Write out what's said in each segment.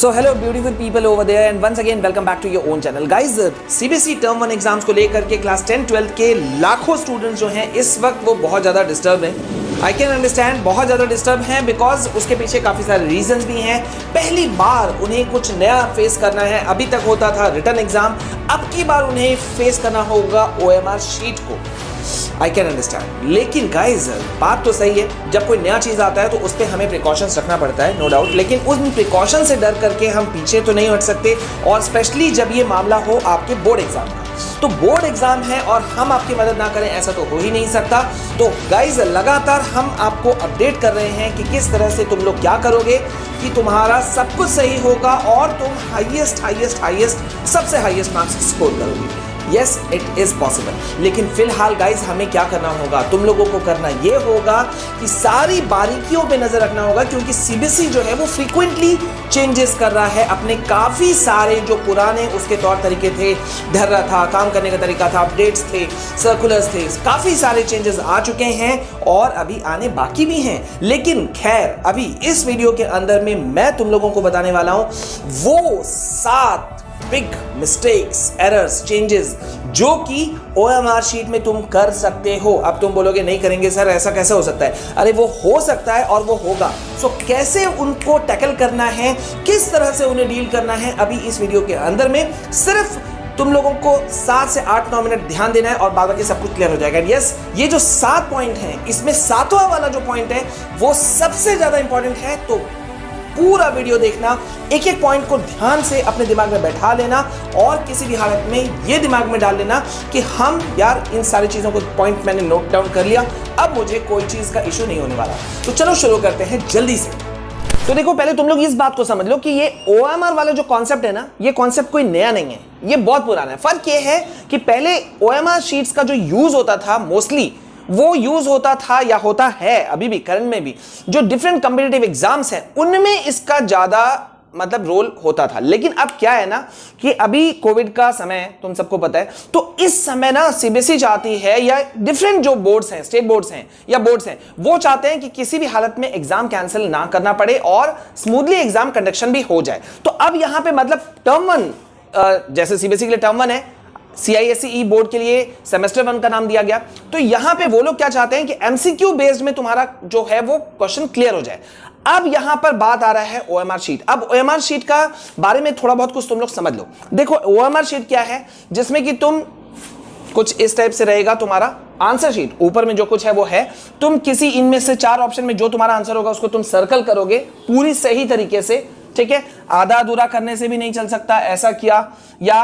So hello beautiful people over there and once again welcome back to your own channel guys. CBSE term 1 exams को लेकर के class 10 12 के लाखों students जो हैं इस वक्त वो बहुत ज़्यादा डिस्टर्ब हैं। आई कैन अंडरस्टैंड, बहुत ज़्यादा डिस्टर्ब हैं बिकॉज उसके पीछे काफ़ी सारे रीजंस भी हैं। पहली बार उन्हें कुछ नया फेस करना है। अभी तक होता था रिटन एग्जाम, अब की बार उन्हें फेस करना होगा OMR शीट को। आई कैन अंडरस्टैंड, लेकिन गाइज बात तो सही है, जब कोई नया चीज़ आता है तो उस पर हमें प्रिकॉशंस रखना पड़ता है, नो डाउट। लेकिन उन प्रिकॉशन से डर करके हम पीछे तो नहीं हट सकते, और स्पेशली जब ये मामला हो आपके बोर्ड एग्जाम का। तो बोर्ड एग्जाम है और हम आपकी मदद ना करें ऐसा तो हो ही नहीं सकता। तो गाइज लगातार हम आपको अपडेट कर रहे हैं कि किस तरह से तुम लोग क्या करोगे कि तुम्हारा सब कुछ सही होगा और तुम हाईएस्ट सबसे हाईएस्ट मार्क्स स्कोर करोगे। Yes, it is possible. लेकिन फिलहाल गाइज हमें क्या करना होगा, तुम लोगों को करना यह होगा कि सारी बारीकियों पे नजर रखना होगा, क्योंकि सीबीएसई जो है वो फ्रीक्वेंटली चेंजेस कर रहा है। अपने काफी सारे जो पुराने उसके तौर तरीके थे, धर्रा था, काम करने का तरीका था, अपडेट्स थे, सर्कुलर्स थे, काफी सारे चेंजेस आ चुके हैं और अभी आने बाकी भी हैं। लेकिन खैर, अभी इस वीडियो के अंदर में मैं तुम लोगों को बताने वाला हूं वो 7 बिग मिस्टेक्स, एरर्स, चेंजेस जो कि OMR शीट में तुम कर सकते हो। अब तुम बोलोगे नहीं करेंगे सर, ऐसा कैसे हो सकता है? अरे वो हो सकता है और वो होगा। सो कैसे उनको टैकल करना है, किस तरह से उन्हें डील करना है, अभी इस वीडियो के अंदर में सिर्फ तुम लोगों को 7 से 8-9 मिनट ध्यान देना है और बाद बाकी सब कुछ क्लियर हो जाएगा। यस, ये जो 7 पॉइंट हैं, इसमें 7वां वाला जो पॉइंट है वो सबसे ज्यादा इंपॉर्टेंट है। तो पूरा वीडियो देखना, एक एक पॉइंट को ध्यान से अपने दिमाग में बैठा लेना और किसी भी हालत में ये दिमाग में डाल लेना कि हम यार इन सारी चीजों को पॉइंट मैंने नोट डाउन कर लिया, अब मुझे कोई चीज का इशू नहीं होने वाला। तो चलो शुरू करते हैं जल्दी से। तो देखो, पहले तुम लोग इस बात को समझ लो कि ये OMR वाला जो कॉन्सेप्ट है ना, ये कॉन्सेप्ट कोई नया नहीं है, ये बहुत पुराना है। फर्क ये है कि पहले OMR शीट्स का जो यूज होता था मोस्टली वो यूज होता था या होता है अभी भी, करंट में भी जो डिफरेंट कॉम्पिटिटिव एग्जाम्स हैं उनमें इसका ज्यादा मतलब रोल होता था। लेकिन अब क्या है ना कि अभी कोविड का समय तुम सबको पता है, तो इस समय ना सीबीएसई चाहती है या डिफरेंट जो बोर्ड्स हैं, स्टेट बोर्ड्स हैं या बोर्ड्स हैं, वो चाहते हैं कि किसी भी हालत में एग्जाम कैंसिल ना करना पड़े और स्मूथली एग्जाम कंडक्शन भी हो जाए। तो अब यहां पे मतलब टर्म 1 जैसे सीबीएसई के लिए टर्म 1 है, CISE बोर्ड के लिए सेमेस्टर 1 का नाम दिया गया। तो यहां पे वो लोग क्या चाहते हैं कि MCQ बेस्ड में तुम्हारा जो है वो क्वेश्चन क्लियर हो जाए। अब यहां पर बात आ रहा है OMR शीट। अब OMR शीट का बारे में थोड़ा बहुत कुछ तुम लोग समझ लो। देखो, OMR शीट क्या है, जिसमें कि तुम कुछ इस टाइप से रहेगा तुम्हारा आंसर शीट, ऊपर में जो कुछ है वो है, तुम किसी इनमें से 4 ऑप्शन में जो तुम्हारा आंसर होगा उसको तुम सर्कल करोगे पूरी सही तरीके से, ठीक है। आधा अधूरा करने से भी नहीं चल सकता, ऐसा किया या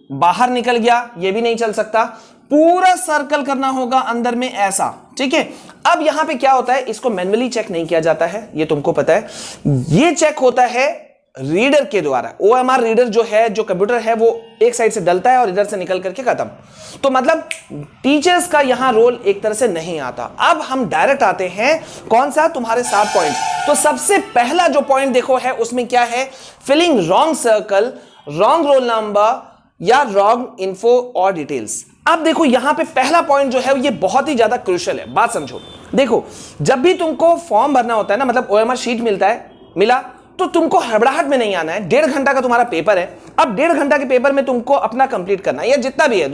बाहर निकल गया ये भी नहीं चल सकता, पूरा सर्कल करना होगा अंदर में ऐसा, ठीक है। अब यहां पे क्या होता है, इसको मैन्युअली चेक नहीं किया जाता है, ये तुमको पता है। ये चेक होता है रीडर के द्वारा। OMR रीडर जो है, जो कंप्यूटर है, वो एक साइड से डलता है और इधर से निकल करके खत्म। तो मतलब टीचर्स का यहां रोल एक तरह से नहीं आता। अब हम डायरेक्ट आते हैं कौन सा, तुम्हारे 7 पॉइंट। तो सबसे पहला जो पॉइंट देखो है उसमें क्या है, filling wrong circle, wrong roll number या रॉन्ग इन्फो और डिटेल्स। अब देखो यहां पे पहला पॉइंट जो है ये बहुत ही ज्यादा क्रूशियल है, बात समझो। देखो, जब भी तुमको फॉर्म भरना होता है ना, मतलब OMR शीट मिला तो तुमको हड़बड़ाहट में नहीं आना है। 1.5 घंटा का तुम्हारा पेपर है। अब 1.5 घंटा के पेपर में तुमको अपना कंप्लीट करना है, या जितना भी है,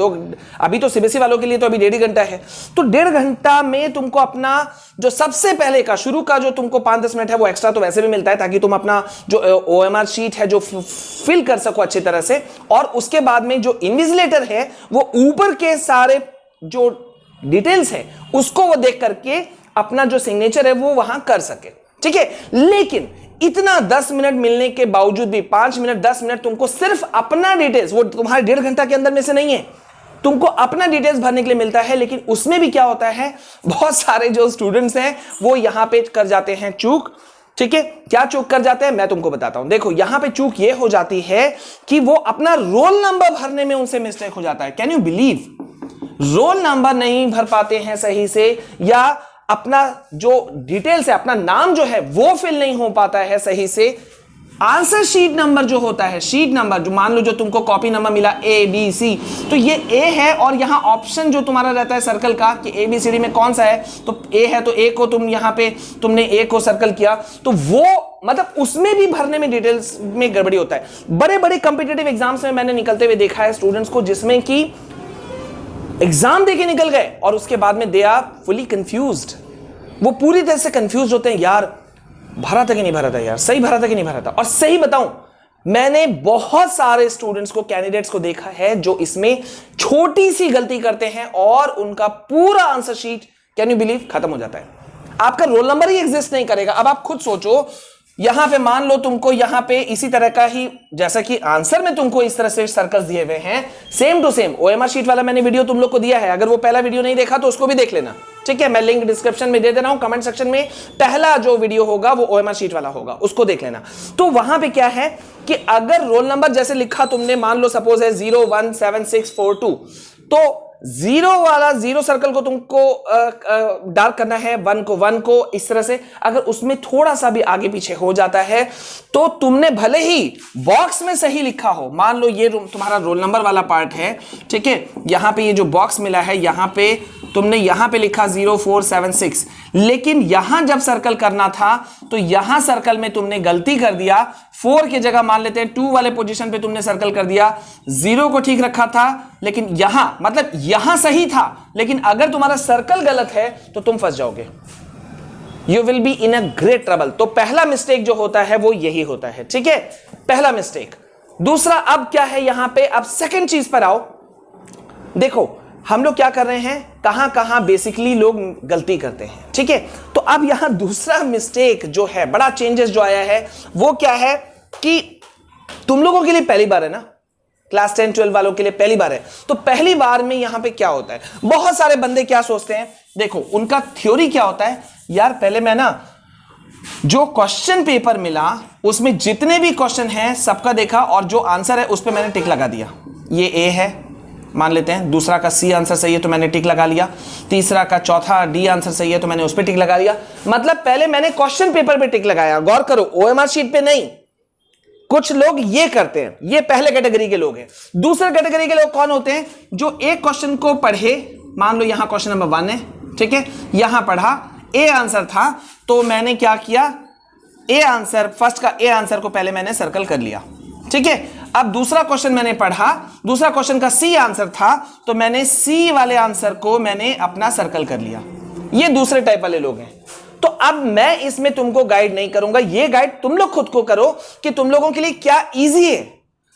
अभी तो सीबीएसई वालों के लिए तो अभी 1.5 घंटा है। तो 1.5 घंटा में तुमको अपना जो सबसे पहले का शुरू का जो तुमको 5-10 मिनट है वो एक्स्ट्रा तो वैसे भी मिलता है, ताकि तुम अपना जो OMR शीट है जो फिल कर सको अच्छी तरह से। और उसके बाद में जो इन्विजिलेटर है वो ऊपर के सारे जो डिटेल्स है उसको वो देख करके अपना जो सिग्नेचर है वो वहां कर सके, ठीक है। लेकिन इतना 10 मिनट मिलने के बावजूद भी 5 मिनट 10 मिनट तुमको सिर्फ अपना डिटेल्स, वो तुम्हारे 1.5 घंटा के अंदर में से नहीं है, तुमको अपना डिटेल्स भरने के लिए मिलता है। लेकिन उसमें भी क्या होता है, बहुत सारे जो स्टूडेंट्स हैं वो यहां पे कर जाते हैं चूक, ठीक है। क्या चूक कर जाते हैं मैं तुमको बताता हूं। देखो, यहां पे चूक ये हो जाती है कि वो अपना रोल नंबर भरने में उनसे मिस्टेक हो जाता है। Can you believe, roll number नहीं भर पाते हैं सही से, या अपना जो डिटेल्स है, अपना नाम जो है वो फिल नहीं हो पाता है सही से। आंसर शीट नंबर जो होता है, शीट नंबर जो मान लो जो तुमको कॉपी नंबर मिला ए बी सी, तो ये ए है और यहां ऑप्शन जो तुम्हारा रहता है सर्कल का कि ए बी सी डी में कौन सा है, तो ए है तो ए को तुम यहां पे तुमने ए को सर्कल किया, तो वो मतलब उसमें भी भरने में डिटेल्स में गड़बड़ी होता है। बड़े बड़े कॉम्पिटिटिव एग्जाम्स में मैंने निकलते हुए देखा है स्टूडेंट्स को, जिसमें कि एग्जाम देके निकल गए और उसके बाद में दे आर फुली कंफ्यूज्ड। वो पूरी तरह से कंफ्यूज होते हैं, यार भरा था कि नहीं भरा था, यार सही भरा था कि नहीं भरा था। और सही बताऊं, मैंने बहुत सारे स्टूडेंट्स को, कैंडिडेट्स को देखा है जो इसमें छोटी सी गलती करते हैं और उनका पूरा answer sheet, can you believe, खत्म हो जाता है। आपका रोल नंबर ही एग्जिस्ट नहीं करेगा। अब आप खुद सोचो, यहां पे मान लो तुमको यहां पे इसी तरह का ही, जैसा कि आंसर में तुमको इस तरह से सर्कल्स दिए हुए हैं, same to same OMR sheet वाला मैंने वीडियो तुम लोग को दिया है। अगर वो पहला वीडियो नहीं देखा तो उसको भी देख लेना, ठीक है। मैं लिंक डिस्क्रिप्शन में दे दे रहा हूं, कमेंट सेक्शन में पहला जो वीडियो होगा वो ओएमआर शीट वाला होगा, उसको देख लेना। तो वहां पे क्या है कि अगर रोल नंबर जैसे लिखा तुमने, मान लो सपोज है 017642, तो जीरो वाला जीरो सर्कल को तुमको डार्क करना है, वन को इस तरह से। अगर उसमें थोड़ा सा भी आगे पीछे हो जाता है तो तुमने भले ही बॉक्स में सही लिखा हो, मान लो ये तुम्हारा रोल नंबर वाला पार्ट है, ठीक है, यहां पे ये जो बॉक्स मिला है यहां पे तुमने यहां पे लिखा 0476, लेकिन यहां जब सर्कल करना था तो यहां सर्कल में तुमने गलती कर दिया, 4 की जगह मान लेते हैं 2 वाले पोजीशन पे तुमने सर्कल कर दिया, 0 को ठीक रखा था, लेकिन यहां मतलब यहां सही था, लेकिन अगर तुम्हारा सर्कल गलत है तो तुम फंस जाओगे, you will be in a great trouble. तो पहला मिस्टेक जो होता है वो यही होता है, ठीक है, पहला मिस्टेक। दूसरा अब क्या है यहां पे, अब सेकंड चीज पर आओ। देखो हम लोग क्या कर रहे हैं, कहां कहां बेसिकली लोग गलती करते हैं, ठीक है। तो अब यहां दूसरा मिस्टेक जो है, बड़ा चेंजेस जो आया है वो क्या है कि तुम लोगों के लिए पहली बार है ना, क्लास 10-12 वालों के लिए पहली बार है, तो पहली बार में यहां पे क्या होता है, बहुत सारे बंदे क्या सोचते हैं, देखो उनका थ्योरी क्या होता है, यार पहले मैं ना जो क्वेश्चन पेपर मिला उसमें जितने भी क्वेश्चन हैं सबका देखा और जो आंसर है उस पर मैंने टिक लगा दिया। ये ए है मान लेते हैं, दूसरा का सी आंसर सही है तो मैंने टिक लगा लिया, तीसरा का चौथा डी आंसर सही है तो मैंने उस पर टिक लगा लिया। मतलब पहले मैंने क्वेश्चन पेपर पे टिक लगाया, गौर करो ओएमआर शीट पे नहीं। कुछ लोग ये करते हैं, ये पहले कैटेगरी के लोग हैं। दूसरे कैटेगरी के लोग कौन होते हैं, जो एक क्वेश्चन को पढ़े, मान लो यहां क्वेश्चन नंबर 1 है, ठीक है, यहां पढ़ा, ए आंसर था तो मैंने क्या किया, ए आंसर, फर्स्ट का ए आंसर को पहले मैंने सर्कल कर लिया, ठीक है। अब दूसरा क्वेश्चन मैंने पढ़ा, दूसरा क्वेश्चन का सी आंसर था तो मैंने सी वाले आंसर को मैंने अपना सर्कल कर लिया। ये दूसरे टाइप वाले लोग हैं। तो अब मैं इसमें तुमको गाइड नहीं करूंगा, ये गाइड तुम लोग खुद को करो कि तुम लोगों के लिए क्या इजी है।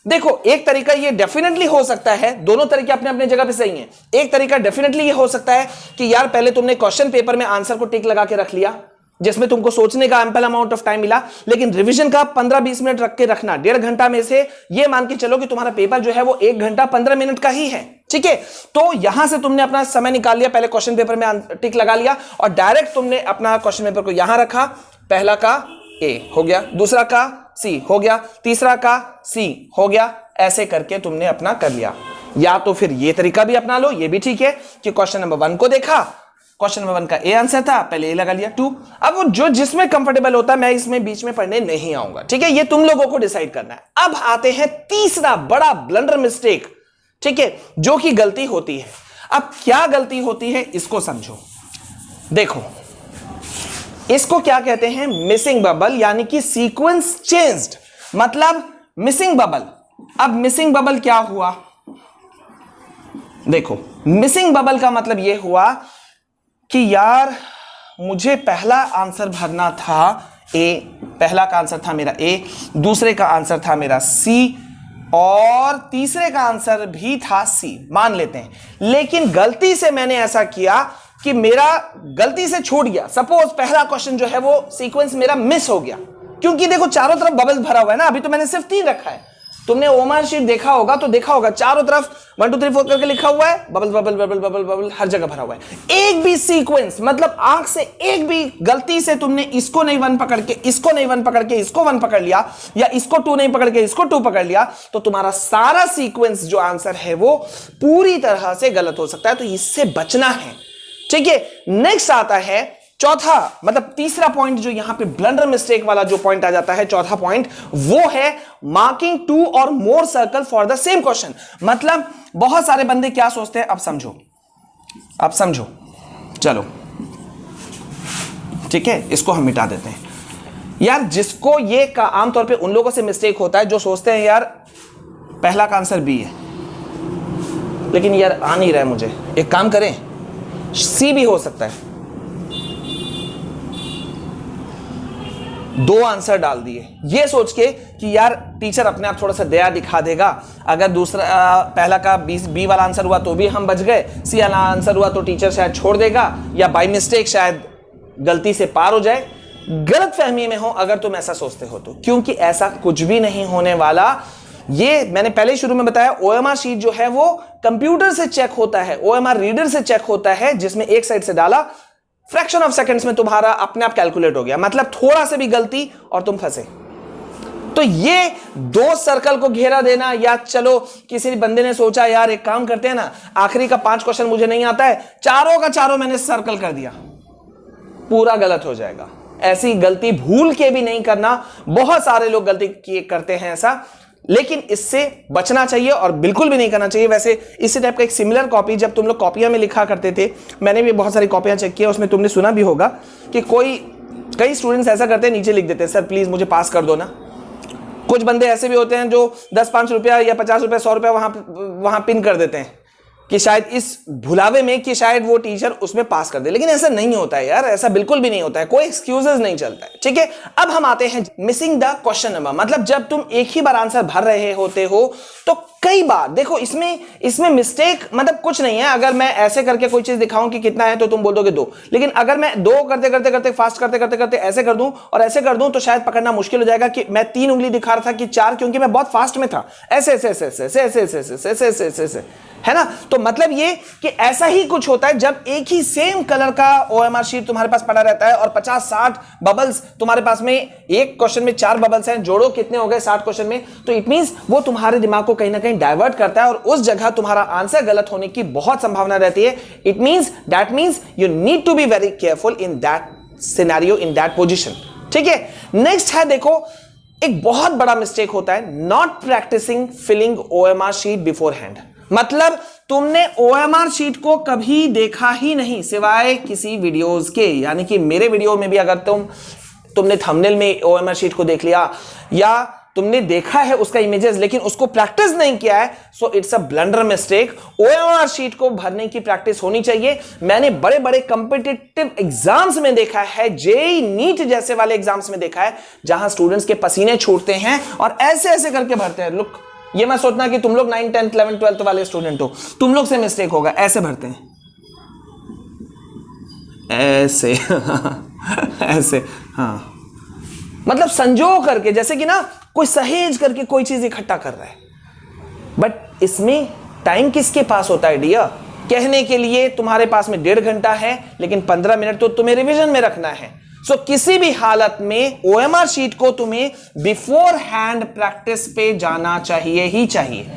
देखो एक तरीका ये डेफिनेटली हो सकता है, दोनों तरीके अपने अपने जगह पे सही हैं। एक तरीका डेफिनेटली ये हो सकता है कि यार पहले तुमने क्वेश्चन पेपर में आंसर को टिक लगा के रख लिया, जिसमें तुमको सोचने का एम्पल अमाउंट ऑफ टाइम मिला, लेकिन रिवीजन का 15-20 मिनट रख के रखना, 1.5 घंटा में से ये मान के चलो कि तुम्हारा पेपर जो है वो 1 घंटा 15 मिनट का ही है, ठीक है। तो यहां से तुमने अपना समय निकाल लिया, पहले क्वेश्चन पेपर में टिक लगा लिया और डायरेक्ट तुमने अपना क्वेश्चन पेपर को यहां रखा, पहला का ए हो गया, दूसरा का सी हो गया, तीसरा का सी हो गया, ऐसे करके तुमने अपना कर लिया। या तो फिर ये तरीका भी अपना लो, ये भी ठीक है कि क्वेश्चन नंबर 1 को देखा, क्वेश्चन नंबर 1 का ए आंसर था, पहले ए लगा लिया 2। अब वो जो जिसमें कंफर्टेबल होता है, मैं इसमें बीच में पढ़ने नहीं आऊंगा, ठीक है, ये तुम लोगों को डिसाइड करना है। अब आते हैं तीसरा बड़ा ब्लंडर मिस्टेक, ठीक है, जो कि गलती होती है। अब क्या गलती होती है इसको समझो। देखो इसको क्या कहते हैं, मिसिंग बबल, यानी कि सीक्वेंस चेंज्ड, मतलब मिसिंग बबल। अब मिसिंग बबल क्या हुआ, देखो मिसिंग बबल का मतलब यह हुआ कि यार मुझे पहला आंसर भरना था ए, पहला का आंसर था मेरा ए, दूसरे का आंसर था मेरा सी और तीसरे का आंसर भी था सी, मान लेते हैं, लेकिन गलती से मैंने ऐसा किया कि मेरा गलती से छूट गया। सपोज पहला क्वेश्चन जो है वो सीक्वेंस मेरा मिस हो गया, क्योंकि देखो चारों तरफ बबल्स भरा हुआ है ना, अभी तो मैंने सिर्फ 3 रखा है। तुमने ओएमआर शीट देखा होगा तो देखा होगा चारों तरफ 1 2 3 4 करके लिखा हुआ है, bubble bubble bubble bubble bubble हर जगह भरा हुआ है। एक भी सीक्वेंस, मतलब आंख से एक भी गलती से तुमने इसको नहीं 1 पकड़ के, इसको नहीं 1 पकड़ के, इसको 1 पकड़ लिया, या इसको 2 नहीं पकड़ के इसको 2 पकड़ लिया, तो तुम्हारा सारा सीक्वेंस जो आंसर है वो पूरी तरह से गलत हो सकता है। तो इससे बचना है, ठीक है। नेक्स्ट आता है चौथा मतलब तीसरा पॉइंट जो यहां पे ब्लंडर मिस्टेक वाला जो पॉइंट आ जाता है, चौथा पॉइंट, वो है मार्किंग 2 और more circle for the same question. मतलब बहुत सारे बंदे क्या सोचते हैं, अब समझो, चलो ठीक है, इसको हम मिटा देते हैं यार। जिसको ये का आमतौर पे उन लोगों से मिस्टेक होता है जो सोचते हैं यार पहला का आंसर बी है, लेकिन यार आ नहीं रहा है मुझे, एक काम करें सी भी हो सकता है। 2 आंसर डाल दिए ये सोच के कि यार टीचर अपने आप थोड़ा सा दया दिखा देगा, अगर दूसरा पहला का बी वाला आंसर हुआ तो भी हम बच गए, सी वाला आंसर हुआ तो टीचर शायद छोड़ देगा या बाय मिस्टेक शायद गलती से पार हो जाए। गलत फहमी में हो अगर तुम ऐसा सोचते हो तो, क्योंकि ऐसा कुछ भी नहीं होने वाला। ये मैंने पहले ही शुरू में बताया, ओएमआर शीट जो है वो कंप्यूटर से चेक होता है, ओएमआर रीडर से चेक होता है, जिसमें एक साइड से डाला, फ्रैक्शन ऑफ सेकंड्स में तुम्हारा अपने आप कैलकुलेट हो गया। मतलब थोड़ा से भी गलती और तुम फंसे। तो ये 2 सर्कल को घेरा देना, या चलो किसी बंदे ने सोचा यार एक काम करते हैं ना, आखिरी का 5 क्वेश्चन मुझे नहीं आता है, चारों का चारों मैंने सर्कल कर दिया, पूरा गलत हो जाएगा। ऐसी गलती भूल के भी नहीं करना। बहुत सारे लोग गलती करते हैं ऐसा, लेकिन इससे बचना चाहिए और बिल्कुल भी नहीं करना चाहिए। वैसे इसी टाइप का एक सिमिलर कॉपी जब तुम लोग कॉपियां में लिखा करते थे, मैंने भी बहुत सारी कॉपियां चेक किया, उसमें तुमने सुना भी होगा कि कई स्टूडेंट्स ऐसा करते हैं, नीचे लिख देते हैं सर प्लीज मुझे पास कर दो ना। कुछ बंदे ऐसे भी होते हैं जो 10-5 रुपया या 50 रुपया 100 रुपया वहां पिन कर देते हैं कि शायद इस भुलावे में कि शायद वो टीचर उसमें पास कर दे, लेकिन ऐसा नहीं होता है यार, ऐसा बिल्कुल भी नहीं होता है, कोई एक्सक्यूजेस नहीं चलता है। ठीक है, अब हम आते हैं मिसिंग द क्वेश्चन नंबर। मतलब जब तुम एक ही बार आंसर भर रहे होते हो तो कई बार देखो इसमें मिस्टेक मतलब कुछ नहीं है। अगर मैं ऐसे करके कोई चीज दिखाऊं कि कितना है तो तुम बोल दोगे 2, लेकिन अगर मैं 2 करते फास्ट करते ऐसे कर दूं और ऐसे कर दूं तो शायद पकड़ना मुश्किल हो जाएगा कि मैं 3 उंगली दिखा रहा था कि 4, क्योंकि मैं बहुत फास्ट में था, ऐसे है ना। तो मतलब ये कि ऐसा ही कुछ होता है जब एक ही सेम कलर का ओएमआर शीट तुम्हारे पास पड़ा रहता है और 50-60 बबल्स तुम्हारे पास में, एक क्वेश्चन में 4 बबल्स हैं, जोड़ो कितने हो गए 60 क्वेश्चन में। तो इट मींस वो तुम्हारे दिमाग को कहीं ना कहीं डाइवर्ट करता है और उस जगह तुम्हारा आंसर गलत होने की बहुत संभावना रहती है। It means that means you need to be very careful in that scenario, in that position. ठीक है, नेक्स्ट है देखो, एक बहुत बड़ा मिस्टेक होता है not practising filling OMR sheet beforehand. मतलब तुमने ओएमआर शीट को कभी देखा ही नहीं सिवाय किसी वीडियोस के, यानी कि मेरे वीडियो में भी अगर तुमने थंबनेल में ओएमआर शीट को देख लिया या तुमने देखा है उसका इमेजेस लेकिन उसको प्रैक्टिस नहीं किया है, so it's a blunder mistake. OMR sheet को भरने की प्रैक्टिस होनी चाहिए। मैंने बड़े बड़े कॉम्पिटिटिव एग्जाम्स में देखा है, जेईई नीट जैसे वाले एग्जाम्स में देखा है, जहां स्टूडेंट्स के पसीने छूटते हैं और ऐसे ऐसे करके भरते हैं। लुक, ये मत सोचना कि तुम लोग 9, 10, 11, 12 वाले स्टूडेंट हो, तुम लोग से मिस्टेक होगा। ऐसे भरते हैं, ऐसे ऐसे, हाँ, मतलब संजो करके, जैसे कि ना कोई सहेज करके कोई चीज इकट्ठा कर रहा है। बट इसमें टाइम किसके पास होता है डियर? कहने के लिए तुम्हारे पास में 1.5 घंटा है, लेकिन 15 मिनट तो तुम्हें रिवीजन में रखना है। सो किसी भी हालत में ओएमआर शीट को तुम्हें बिफोर हैंड प्रैक्टिस पे जाना चाहिए ही चाहिए।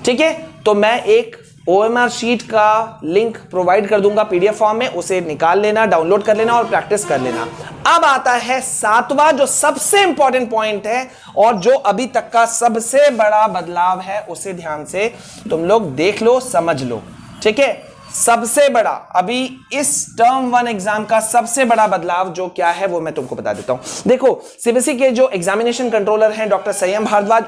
ठीक है, तो मैं एक ओएमआर शीट का लिंक प्रोवाइड कर दूंगा पीडीएफ फॉर्म में, उसे निकाल लेना, डाउनलोड कर लेना और प्रैक्टिस कर लेना। अब आता है 7वां जो सबसे इंपॉर्टेंट पॉइंट है और जो अभी तक का सबसे बड़ा बदलाव है, उसे ध्यान से तुम लोग देख लो, समझ लो। ठीक है, सबसे बड़ा अभी इस टर्म 1 एग्जाम का सबसे बड़ा बदलाव जो क्या है वो मैं तुमको बता देता हूं। देखो, सीबीएसई के जो एग्जामिनेशन कंट्रोलर हैं डॉक्टर संयम भारद्वाज,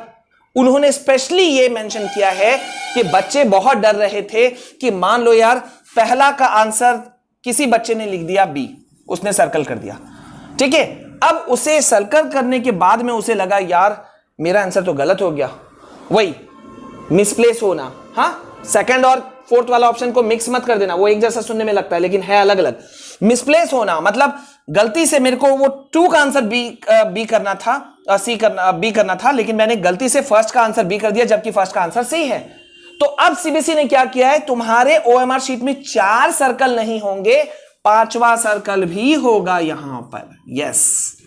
उन्होंने स्पेशली ये मेंशन किया है कि बच्चे बहुत डर रहे थे कि मान लो यार पहला का आंसर किसी बच्चे ने लिख दिया बी, उसने सर्कल कर दिया। ठीक है, अब उसे सर्कल करने के बाद में उसे लगा यार मेरा आंसर तो गलत हो गया, वही मिसप्लेस होना। हाँ, सेकंड और फोर्थ वाला ऑप्शन को मिक्स मत कर देना, वो एक जैसा सुनने में लगता है लेकिन है अलग अलग। मिसप्लेस होना मतलब गलती से मेरे को वो 2 का आंसर बी करना था, बी करना था, लेकिन मैंने गलती से फर्स्ट का आंसर बी कर दिया जबकि फर्स्ट का आंसर सी है। तो अब सीबीएसई ने क्या किया है, तुम्हारे ओएमआर शीट में 4 सर्कल नहीं होंगे, 5वां सर्कल भी होगा यहां पर। यस,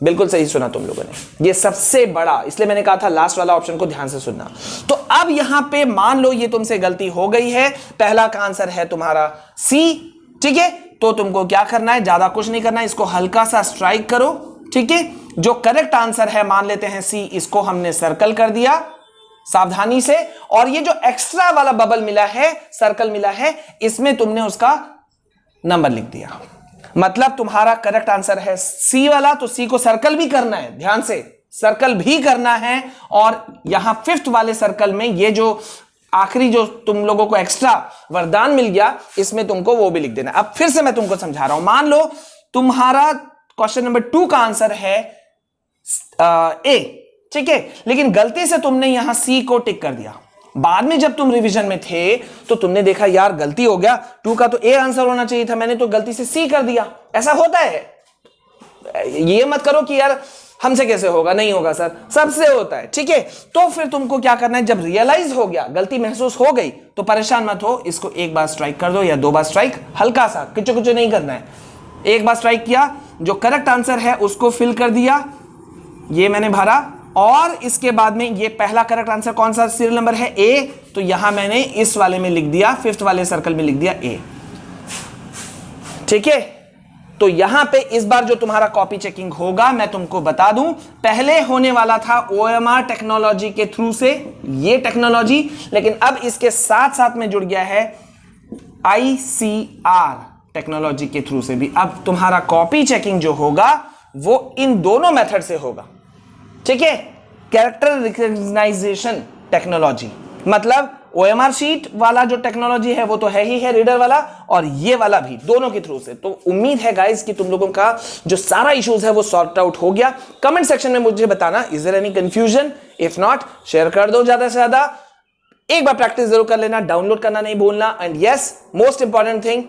बिल्कुल सही सुना तुम लोगों ने, ये सबसे बड़ा, इसलिए मैंने कहा था लास्ट वाला ऑप्शन को ध्यान से सुनना। तो अब यहां पे मान लो ये तुमसे गलती हो गई है, पहला का आंसर है तुम्हारा सी। ठीक है, तो तुमको क्या करना है, ज्यादा कुछ नहीं करना है, इसको हल्का सा स्ट्राइक करो, ठीक है। जो करेक्ट आंसर है मान लेते हैं सी, इसको हमने सर्कल कर दिया सावधानी से, और ये जो एक्स्ट्रा वाला बबल मिला है, सर्कल मिला है, इसमें तुमने उसका नंबर लिख दिया। मतलब तुम्हारा करेक्ट आंसर है सी वाला, तो सी को सर्कल भी करना है, ध्यान से सर्कल भी करना है, और यहां 5th वाले सर्कल में ये जो आखिरी जो तुम लोगों को एक्स्ट्रा वरदान मिल गया, इसमें तुमको वो भी लिख देना। अब फिर से मैं तुमको समझा रहा हूं, मान लो तुम्हारा क्वेश्चन नंबर 2 का आंसर है ए, ठीक है, लेकिन गलती से तुमने यहां सी को टिक कर दिया। बाद में जब तुम रिवीजन में थे तो तुमने देखा यार गलती हो गया, 2 का तो ए आंसर होना चाहिए था, मैंने तो गलती से सी कर दिया। ऐसा होता है, ये मत करो कि यार हमसे कैसे होगा, नहीं होगा सर, सबसे होता है, ठीक है। तो फिर तुमको क्या करना है, जब रियलाइज हो गया, गलती महसूस हो गई, तो परेशान मत हो, इसको एक बार स्ट्राइक कर दो या 2 बार स्ट्राइक, हल्का सा, किचो किचो नहीं करना है। एक बार स्ट्राइक किया, जो करेक्ट आंसर है उसको फिल कर दिया, ये मैंने भरा, और इसके बाद में ये पहला करेक्ट आंसर कौन सा सीरियल नंबर है, ए, तो यहां मैंने इस वाले में लिख दिया, 5th वाले सर्कल में लिख दिया ए, ठीक है। तो यहां पे इस बार जो तुम्हारा कॉपी चेकिंग होगा, मैं तुमको बता दूं, पहले होने वाला था OMR टेक्नोलॉजी के थ्रू से ये टेक्नोलॉजी, लेकिन अब इसके साथ साथ में जुड़ गया है ICR टेक्नोलॉजी के थ्रू से भी। अब तुम्हारा कॉपी चेकिंग जो होगा वो इन दोनों मेथड से होगा, ठीक है। कैरेक्टर रिकॉग्नाइजेशन टेक्नोलॉजी, मतलब OMR शीट वाला जो टेक्नोलॉजी है वो तो है ही है, रीडर वाला, और ये वाला भी, दोनों के थ्रू से। तो उम्मीद है गाइस कि तुम लोगों का जो सारा इश्यूज है वो सॉर्ट आउट हो गया। कमेंट सेक्शन में मुझे बताना, is there any confusion, if not share कर दो ज्यादा से ज्यादा, एक बार प्रैक्टिस जरूर कर लेना, डाउनलोड करना नहीं भूलना, and yes most important thing,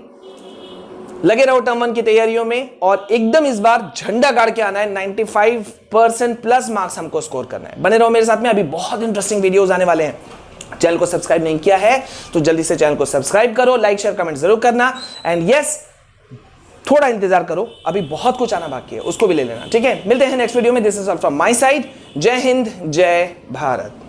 लगे रहो टर्म 1 की तैयारियों में, और एकदम इस बार झंडा गाड़ के आना है, 95% प्लस मार्क्स हमको स्कोर करना है। बने रहो मेरे साथ में, अभी बहुत इंटरेस्टिंग वीडियोस आने वाले हैं। चैनल को सब्सक्राइब नहीं किया है तो जल्दी से चैनल को सब्सक्राइब करो, लाइक शेयर कमेंट जरूर करना, एंड यस थोड़ा इंतजार करो, अभी बहुत कुछ आना बाकी है, उसको भी ले लेना, ठीक है। मिलते हैं नेक्स्ट वीडियो में। This is all from my side. जय हिंद, जय भारत।